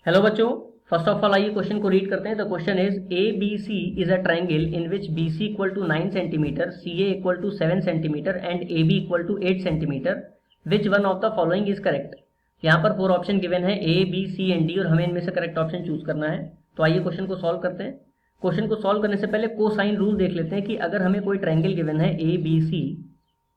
Hello बच्चों, first of all आइए question को रीड करते हैं। The question is A B C is a triangle in which B C equal to 9 centimetre, C A equal to 7 centimetre and A B equal to 8 centimetre. Which one of the following is correct. यहाँ पर 4 option given है, A B C and D, और हमें इनमें से correct option choose करना है। तो आइए क्वेश्चन को सॉल्व करते हैं। क्वेश्चन को सॉल्व करने से पहले कोसाइन रूल देख लेते हैं कि अगर हमें कोई ट्राइंगल गिवन है A B C,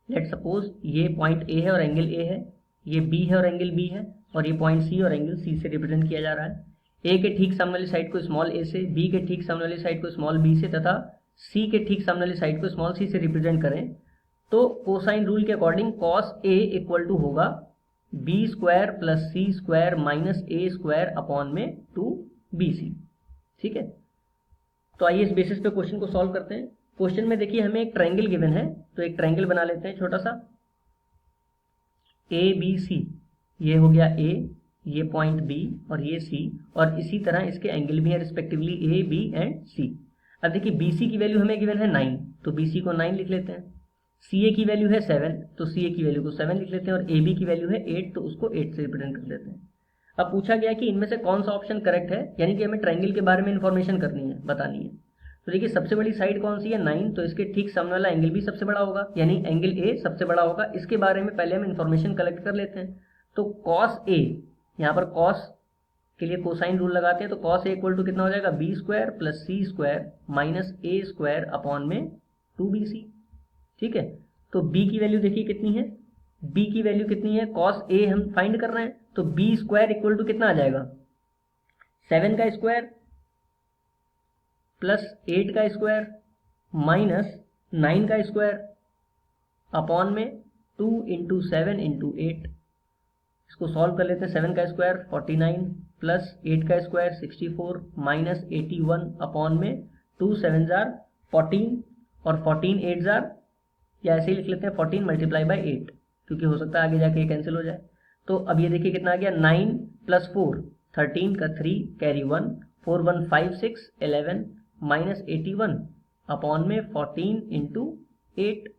let suppose ये पॉइंट ए है और एंगल ए है, ये बी है और एंगल बी है, और ये पॉइंट सी और एंगल सी से रिप्रेजेंट किया जा रहा है। ए के ठीक सामने वाली साइड को स्मॉल ए से, बी के ठीक सामने वाली साइड को स्मॉल बी से, तथा सी के ठीक सामने वाली साइड को स्मॉल सी से रिप्रेजेंट करें तो कोसाइन रूल के according cos A equal to होगा B square plus C square minus A square upon में 2bc। ठीक है, तो आइए इस बेसिस पे क्वेश्चन को सॉल्व करते हैं। क्वेश्चन में देखिए हमें एक ट्राइंगल गिवन है, तो एक ट्राइंगल बना लेते हैं छोटा सा ए बी सी। ये हो गया ए, ये पॉइंट बी और ये सी, और इसी तरह इसके एंगल भी है रिस्पेक्टिवली ए बी एंड सी। अब देखिए बीसी की वैल्यू हमें गिवन है 9, तो बीसी को 9 लिख लेते हैं। सीए की वैल्यू है 7, तो सीए की वैल्यू को 7 लिख लेते हैं, और ए बी की वैल्यू है 8, तो उसको 8 से रिप्रेजेंट कर लेते हैं। अब पूछा गया कि इनमें से कौन सा ऑप्शन करेक्ट है, यानी कि हमें ट्राइंगल के बारे में इंफॉर्मेशन करनी है, बतानी है। तो देखिए सबसे बड़ी साइड कौन सी है 9, तो इसके ठीक सामने वाला एंगल भी सबसे बड़ा होगा, यानी एंगल ए सबसे बड़ा होगा। इसके बारे में पहले हम इंफॉर्मेशन कलेक्ट कर लेते हैं। तो कॉस ए, यहाँ पर कॉस के लिए कोसाइन रूल लगाते हैं, तो कॉस ए इक्वल टू कितना हो जाएगा B square plus C square minus A square upon में 2bc। ठीक है, तो बी की वैल्यू देखिए कितनी है, बी की वैल्यू कितनी है, कॉस ए हम फाइंड कर रहे हैं, तो बी स्क्वायर इक्वल टू कितना आ जाएगा 7 का स्क्वायर प्लस 8 का स्क्वायर माइनस 9 का स्क्वायर अपॉन में 2 इंटू 7 इंटू 8। इसको सॉल्व कर लेते हैं। 7 का स्क्वायर 49 प्लस 8 का स्क्वायर 64 माइनस 81 अपॉन में 2 7 जार 14 और 14 8 जार, या ऐसे ही लिख लेते हैं 14 मल्टीप्लाई बाई 8, क्योंकि हो सकता है आगे जाके ये कैंसिल हो जाए। तो अब ये देखिए कितना आ गया 9 प्लस 4 13 का 3 कैरी 1 4 1 5 6 11 माइनस 81 अपॉन में 14 इंटू 8।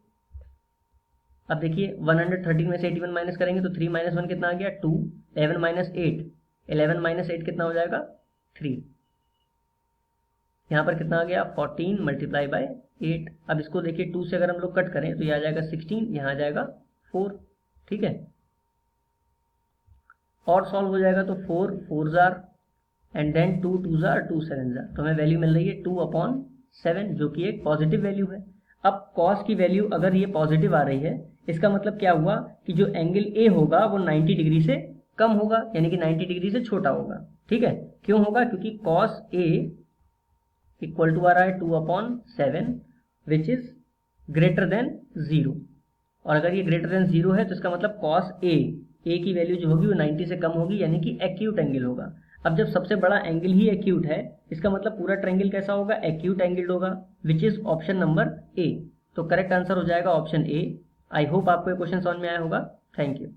अब देखिए 113 में से 81 माइनस करेंगे तो 3 माइनस 1 कितना आ गया 2, 11 माइनस 8, 11 माइनस 8 कितना हो जाएगा 3। यहाँ पर कितना आ गया 14 मल्टीप्लाई बाय 8। अब इसको देखिए 2 से अगर हम लोग कट करें तो ये आ जाएगा 16, यहाँ आ जाएगा 4। ठीक है, और सॉल्व हो जाएगा तो 4 4 jar and then 2 2 jar 2 7 jar, तो हमें वैल्यू मिल रही है 2/7, जो कि एक पॉजिटिव वैल्यू है। अब कॉस की वैल्यू अगर ये पॉजिटिव आ रही है, इसका मतलब क्या हुआ कि जो एंगल ए होगा वो 90 डिग्री से कम होगा, यानी कि 90 डिग्री से छोटा होगा। ठीक है, क्यों होगा, क्योंकि कॉस ए इक्वल टू आ रहा है 2/7 विच इज ग्रेटर देन 0, और अगर ये ग्रेटर देन 0 है तो इसका मतलब कॉस ए की वैल्यू जो होगी वो 90 से कम होगी, यानी कि एक्यूट एंगल होगा। अब जब सबसे बड़ा एंगल ही एक्यूट है, इसका मतलब पूरा ट्रायंगल कैसा होगा, एक्यूट एंगल होगा, which is option number A. तो करेक्ट आंसर हो जाएगा ऑप्शन ए। आई होप आपको ये क्वेश्चन समझ में आया होगा। Thank you.